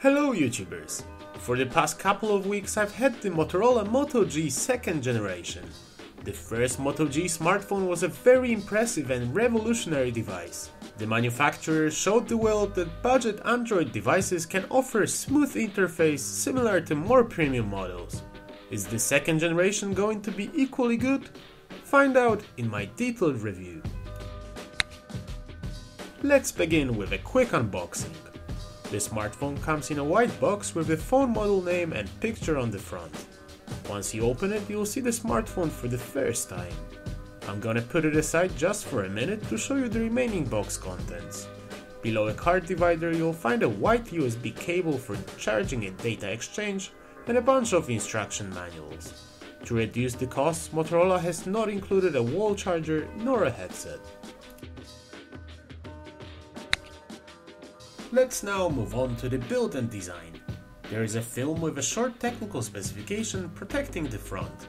Hello YouTubers! For the past couple of weeks I've had the Motorola Moto G second generation. The first Moto G smartphone was a very impressive and revolutionary device. The manufacturer showed the world that budget Android devices can offer a smooth interface similar to more premium models. Is the second generation going to be equally good? Find out in my detailed review. Let's begin with a quick unboxing. The smartphone comes in a white box with the phone model name and picture on the front. Once you open it, you'll see the smartphone for the first time. I'm gonna put it aside just for a minute to show you the remaining box contents. Below a card divider you'll find a white USB cable for charging and data exchange and a bunch of instruction manuals. To reduce the costs, Motorola has not included a wall charger nor a headset. Let's now move on to the build and design. There is a film with a short technical specification protecting the front.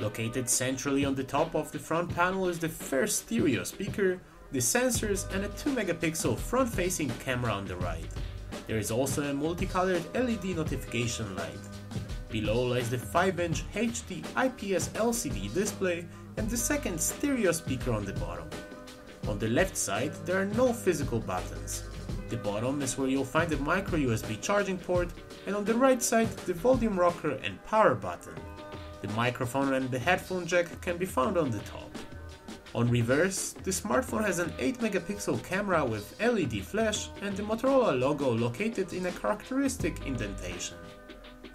Located centrally on the top of the front panel is the first stereo speaker, the sensors and a 2-megapixel front-facing camera on the right. There is also a multicolored LED notification light. Below lies the 5-inch HD IPS LCD display and the second stereo speaker on the bottom. On the left side there are no physical buttons. The bottom is where you'll find the micro USB charging port, and on the right side the volume rocker and power button. The microphone and the headphone jack can be found on the top. On reverse, the smartphone has an 8-megapixel camera with LED flash and the Motorola logo located in a characteristic indentation.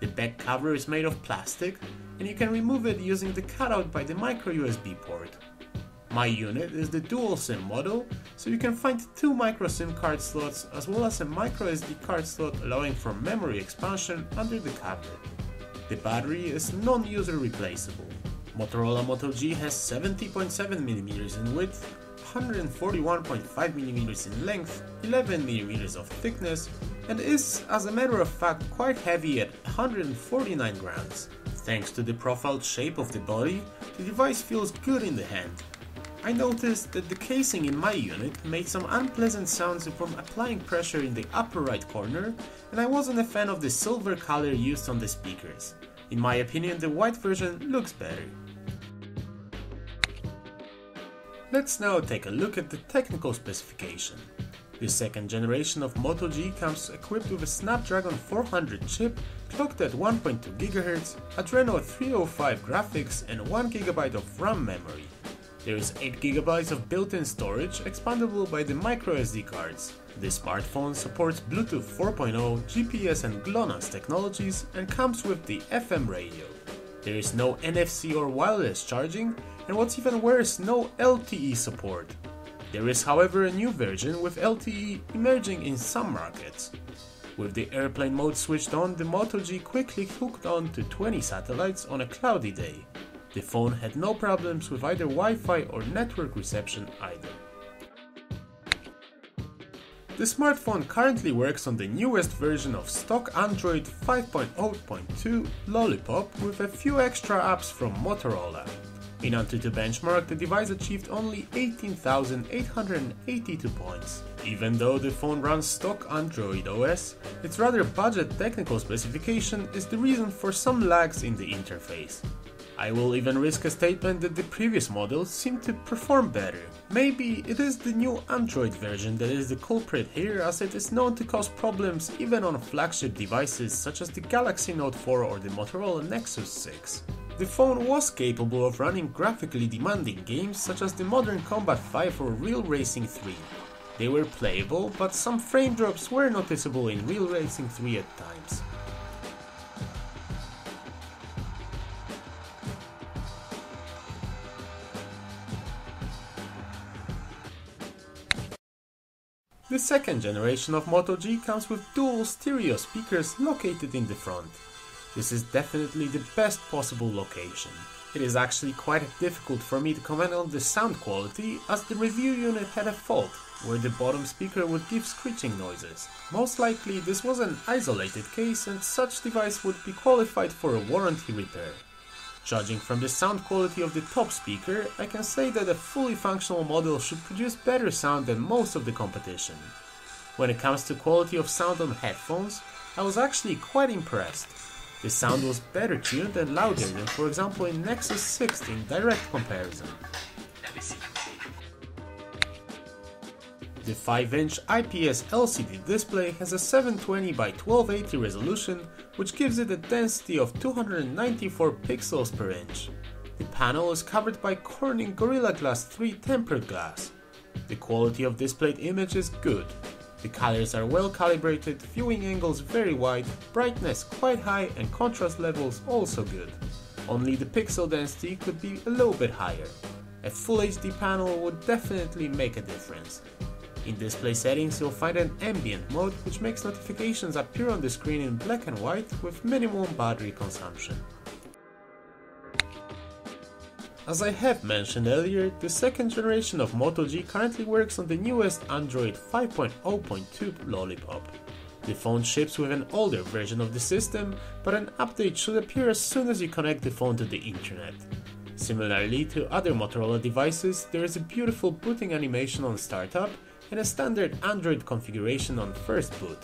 The back cover is made of plastic and you can remove it using the cutout by the micro USB port. My unit is the dual SIM model, so you can find 2 micro SIM card slots as well as a micro SD card slot allowing for memory expansion under the cover. The battery is non-user replaceable. Motorola Moto G has 70.7mm in width, 141.5mm in length, 11mm of thickness, and is, as a matter of fact, quite heavy at 149 grams. Thanks to the profiled shape of the body, the device feels good in the hand. I noticed that the casing in my unit made some unpleasant sounds from applying pressure in the upper right corner, and I wasn't a fan of the silver color used on the speakers. In my opinion, the white version looks better. Let's now take a look at the technical specification. The second generation of Moto G comes equipped with a Snapdragon 400 chip clocked at 1.2 GHz, Adreno 305 graphics and 1GB of RAM memory. There is 8GB of built-in storage, expandable by the microSD cards. The smartphone supports Bluetooth 4.0, GPS and GLONASS technologies and comes with the FM radio. There is no NFC or wireless charging, and what's even worse, no LTE support. There is however a new version with LTE emerging in some markets. With the airplane mode switched on, the Moto G quickly hooked on to 20 satellites on a cloudy day. The phone had no problems with either Wi-Fi or network reception either. The smartphone currently works on the newest version of stock Android 5.0.2 Lollipop with a few extra apps from Motorola. In Antutu benchmark, the device achieved only 18,882 points. Even though the phone runs stock Android OS, its rather budget technical specification is the reason for some lags in the interface. I will even risk a statement that the previous models seem to perform better. Maybe it is the new Android version that is the culprit here, as it is known to cause problems even on flagship devices such as the Galaxy Note 4 or the Motorola Nexus 6. The phone was capable of running graphically demanding games such as the Modern Combat 5 or Real Racing 3. They were playable, but some frame drops were noticeable in Real Racing 3 at times. The second generation of Moto G comes with dual stereo speakers located in the front. This is definitely the best possible location. It is actually quite difficult for me to comment on the sound quality, as the review unit had a fault, where the bottom speaker would give screeching noises. Most likely this was an isolated case and such device would be qualified for a warranty repair. Judging from the sound quality of the top speaker, I can say that a fully functional model should produce better sound than most of the competition. When it comes to quality of sound on headphones, I was actually quite impressed. The sound was better tuned and louder than, for example, in Nexus 6 in direct comparison. The 5-inch IPS LCD display has a 720 by 1280 resolution, which gives it a density of 294 pixels per inch. The panel is covered by Corning Gorilla Glass 3 tempered glass. The quality of displayed image is good. The colors are well calibrated, viewing angles very wide, brightness quite high and contrast levels also good. Only the pixel density could be a little bit higher. A Full HD panel would definitely make a difference. In display settings you'll find an ambient mode which makes notifications appear on the screen in black and white with minimum battery consumption. As I have mentioned earlier, the second generation of Moto G currently works on the newest Android 5.0.2 Lollipop. The phone ships with an older version of the system, but an update should appear as soon as you connect the phone to the internet. Similarly to other Motorola devices, there is a beautiful booting animation on startup and a standard Android configuration on first boot.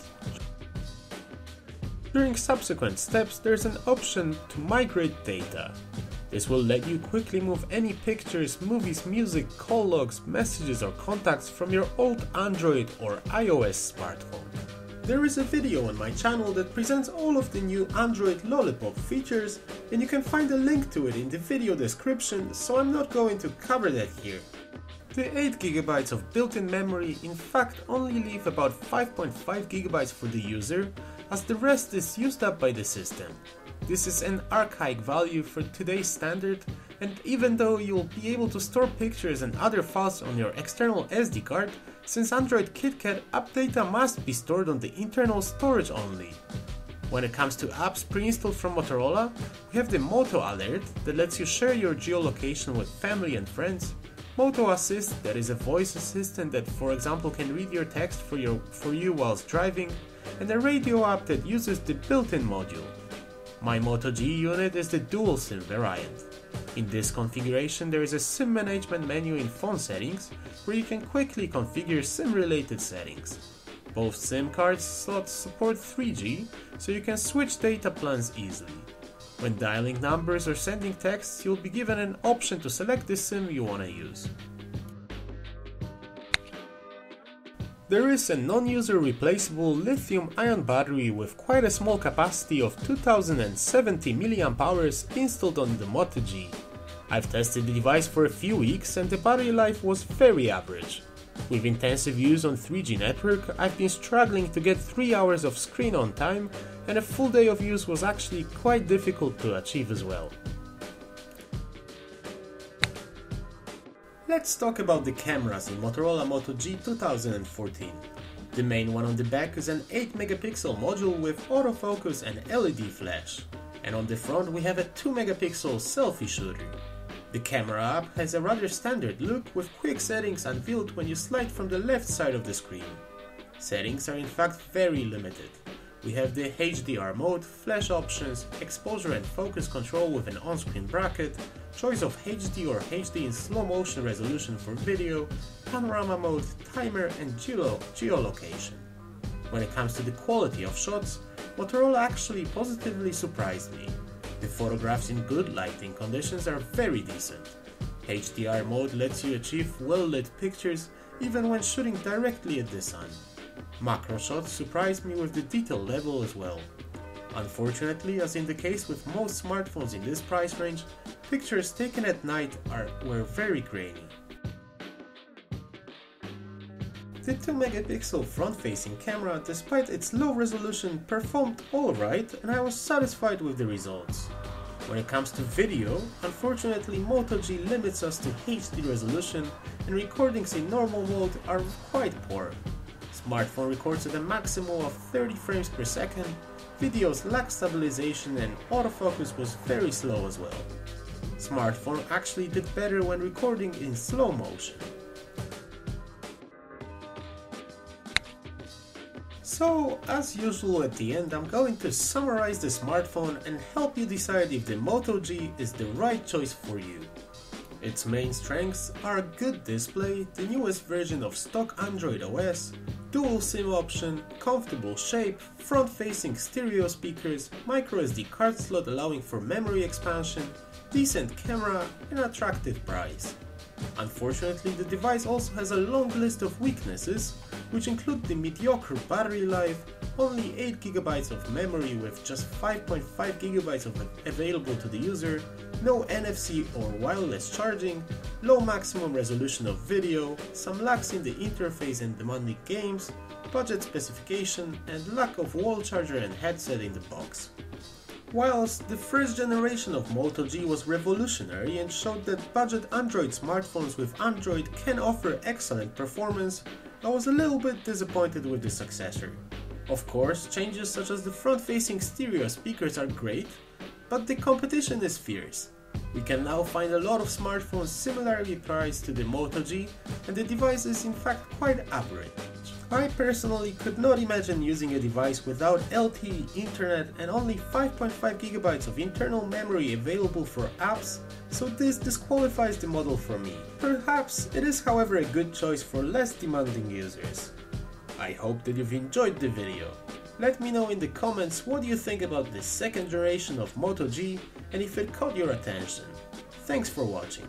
During subsequent steps, there is an option to migrate data. This will let you quickly move any pictures, movies, music, call logs, messages or contacts from your old Android or iOS smartphone. There is a video on my channel that presents all of the new Android Lollipop features, and you can find a link to it in the video description, so I'm not going to cover that here. The 8GB of built-in memory in fact only leave about 5.5GB for the user, as the rest is used up by the system. This is an archaic value for today's standard, and even though you'll be able to store pictures and other files on your external SD card, since Android KitKat, app data must be stored on the internal storage only. When it comes to apps pre-installed from Motorola, we have the Moto Alert that lets you share your geolocation with family and friends, Moto Assist that is a voice assistant that for example can read your text for you whilst driving, and a radio app that uses the built-in module. My Moto G unit is the dual SIM variant. In this configuration there is a SIM management menu in phone settings where you can quickly configure SIM related settings. Both SIM cards slots support 3G, so you can switch data plans easily. When dialing numbers or sending texts, you'll be given an option to select the SIM you want to use. There is a non-user replaceable lithium-ion battery with quite a small capacity of 2070 mAh installed on the Moto G. I've tested the device for a few weeks and the battery life was very average. With intensive use on 3G network, I've been struggling to get 3 hours of screen on time, and a full day of use was actually quite difficult to achieve as well. Let's talk about the cameras in Motorola Moto G 2014. The main one on the back is an 8MP module with autofocus and LED flash, and on the front we have a 2MP selfie shooter. The camera app has a rather standard look with quick settings unveiled when you slide from the left side of the screen. Settings are in fact very limited. We have the HDR mode, flash options, exposure and focus control with an on-screen bracket, choice of HD or HD in slow motion resolution for video, panorama mode, timer and geolocation. When it comes to the quality of shots, Motorola actually positively surprised me. The photographs in good lighting conditions are very decent. HDR mode lets you achieve well-lit pictures even when shooting directly at the sun. Macro shots surprised me with the detail level as well. Unfortunately, as in the case with most smartphones in this price range, pictures taken at night were very grainy. The 2MP front-facing camera, despite its low resolution, performed alright and I was satisfied with the results. When it comes to video, unfortunately Moto G limits us to HD resolution and recordings in normal mode are quite poor. Smartphone records at a maximum of 30 frames per second, videos lack stabilization and autofocus was very slow as well. Smartphone actually did better when recording in slow motion. So, as usual at the end, I'm going to summarize the smartphone and help you decide if the Moto G is the right choice for you. Its main strengths are a good display, the newest version of stock Android OS, dual SIM option, comfortable shape, front-facing stereo speakers, microSD card slot allowing for memory expansion, decent camera, and attractive price. Unfortunately, the device also has a long list of weaknesses, which include the mediocre battery life, only 8GB of memory with just 5.5GB of available to the user, no NFC or wireless charging, low maximum resolution of video, some lags in the interface and demanding games, budget specification, and lack of wall charger and headset in the box. Whilst the first generation of Moto G was revolutionary and showed that budget Android smartphones with Android can offer excellent performance, I was a little bit disappointed with the successor. Of course, changes such as the front-facing stereo speakers are great, but the competition is fierce. We can now find a lot of smartphones similarly priced to the Moto G, and the device is in fact quite average. I personally could not imagine using a device without LTE internet and only 5.5GB of internal memory available for apps, so this disqualifies the model for me. Perhaps it is however a good choice for less demanding users. I hope that you've enjoyed the video. Let me know in the comments what you think about this second generation of Moto G and if it caught your attention. Thanks for watching.